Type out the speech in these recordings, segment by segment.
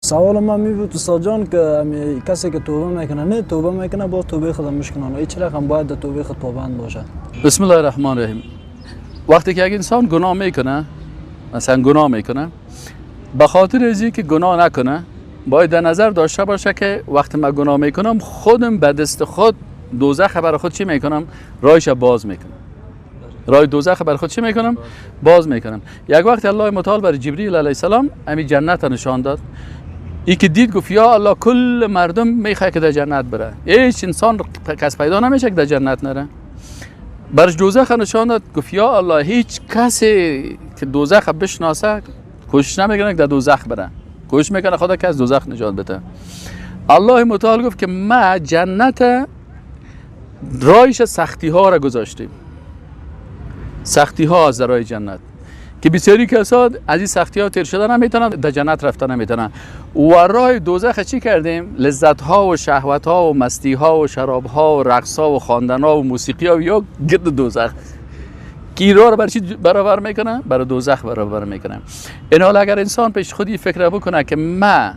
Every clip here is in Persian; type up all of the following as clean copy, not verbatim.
سوال من می بود استاد جان که کسی که توبه میکنه نه توبه میکنه با توبه خود مشکنه هیچ رقم باید در توبه خود پابند باشه. بسم الله الرحمن الرحیم. وقتی که یک انسان گناه میکنه، مثلا گناه میکنه، به خاطر ازی که گناه نکنه باید در نظر داشته باشه که وقتی من گناه میکنم خودم به دست خود دوزخ برای خود چی میکنم؟ راهش باز میکنم. راه دوزخ برای خود چی میکنم؟ باز میکنم. یک وقت الله متعال برای جبریل علیه السلام همین جنت نشان داد. ای که دید گفت یا الله کل مردم میخواد که در جنت بره، هیچ انسان کس پیدا نمیشه که در جنت نره. برش دوزخ نشان داد گفت یا الله هیچ کسی که دوزخ بشناسه کوشش نمیکنه که در دوزخ بره، کوشش میکنه خدا که از دوزخ نجات بده. الله متعال گفت که ما جنت رایش سختی ها را گذاشتیم، سختی ها از راه جنت که بسیاری کسان از این سختی ها تیر شدن نمیتونن، در جنت رفتن نمیتونن. و راه دوزخ چی کردیم؟ لذت ها و شهوت ها و مستی ها و شراب ها و رقص ها و خواندن ها و موسیقی ها یا گرد دوزخ کی رو برای چی برابر میکنه؟ برای دوزخ برابر میکنه. این حال اگر انسان پیش خودی فکر بکنه که من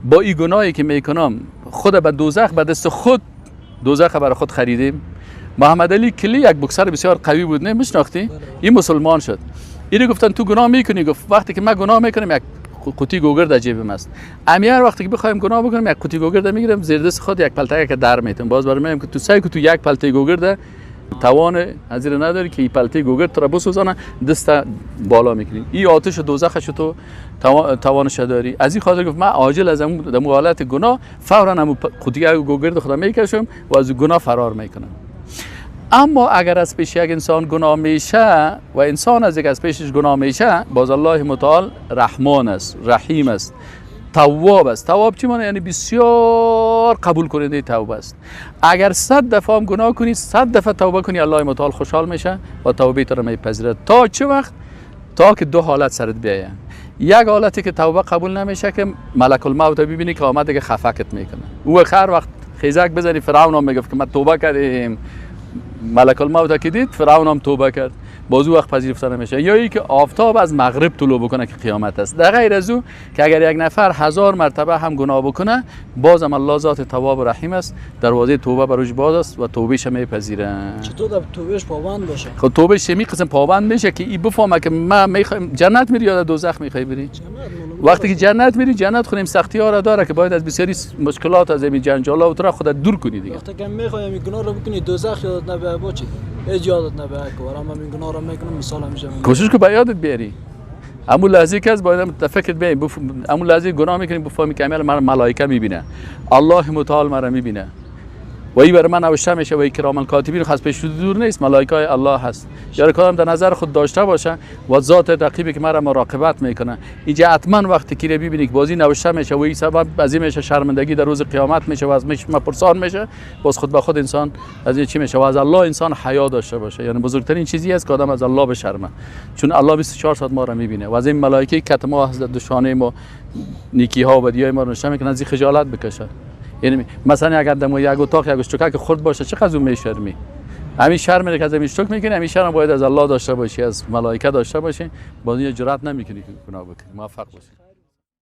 با این گناهی که میکنم خود به دوزخ به دست خود دوزخ برای خود خریدیم. محمد علی کلی یک بکسر بسیار قوی بود، نه میشناختی؟ این مسلمان شد. اینو گفتن تو گناه میکنی، گفت وقتی که من گناه میکنم یک قوطی گوگرد در جیبم است. هر وقتی که بخوایم گناه بکنم یک قوطی گوگرد میگیرم زیر دست خود یک پلتک که در میتم. باز برام میگم که تو سعی که تو یک پلته گوگرد توان حاضر نداری که این پلته گوگرد تو را بسوزانه، دست بالا میکنی. این آتش دوزخش تو توانش داری. از این خاطر گفت من عاجل از اون حالت گناه فورا هم قوطی گوگرد خدا میکشم و از گناه فرار میکنم. اما اگر از پیش یک انسان گناه میشه و انسان از پیشش گناه میشه، باز الله متعال رحمان است، رحیم است، تواب است. تواب چی معنی؟ یعنی بسیار قبول کننده توبه است. اگر 100 دفعه هم گناه کنی، 100 دفعه توبه کنی، الله متعال خوشحال میشه و توبه تو را میپذیرد. تا چه وقت؟ تا که دو حالت سرت بیاید. یک حالتی که توبه قبول نمیشه که ملک الموت ببینی که آمده که خفقت میکنه. او هر وقت خیزک بزنی فرعون هم میگفت که ما توبه کردیم. ملک الموت که دید فرعون هم توبه کرد، باز او وقت پذیرفته نمیشه. یا ای که آفتاب از مغرب طلوع بکنه که قیامت است. در غیر از او که اگر یک نفر 1000 مرتبه هم گناه بکنه، بازم الله ذات تواب و رحیم است، دروازه توبه بروش باز است و توبهش میپذیره. چطور در توبهش پابند باشه؟ خب توبهش می قسم پابند میشه که این بفهمه که من میخوام جنت میری یا دوزخ میخوای بری. وقتی که جنت میری، جنت خودم سختی ها را داره که باید از بسیاری مشکلات از این جنجالا و تو را خودت دور کنی دیگه. وقتی که میخوای گناه رو بکنی دوزخ یادت نبیاد باچی؟ هیچ یادت نبیاد که ورام من گناه رو میکنم مثال همیشه کوشش که به یادت بیاری. همون لحظه که از باید تفکر ببین، همون لحظه گناه میکنی بفهمی که عمل من ملائکه میبینه، الله متعال مرا میبینه و این برای من نوشته میشه و این کرام الکاتبین خاص پیش دور نیست، ملائکه الله هست. یار کدام در نظر خود داشته باشه و ذات رقیبی که مرا مراقبت میکنه. اینجا حتما وقتی که ببینی که بازی نوشته میشه و این سبب از این میشه شرمندگی در روز قیامت میشه و از ما پرسان میشه، باز خود به خود انسان از این چی میشه و از الله انسان حیا داشته باشه. یعنی بزرگترین چیزی است که آدم از الله بشرمه، چون الله 24 ساعت ما را میبینه و از این ملائکه کت ما از دشانه ما نیکی ها و بدیهای ما نشه میکنه، از این خجالت بکشه. یعنی مثلا اگر دمو یک اتاق یک اشتکک خرد باشه چقدر اون میشرمی. همین شرم که از همین اشتک میکنی، همین شرم باید از الله داشته باشی، از ملائکه داشته باشی، باز یه جرأت نمیکنی که گناه بکنی. موفق باشی.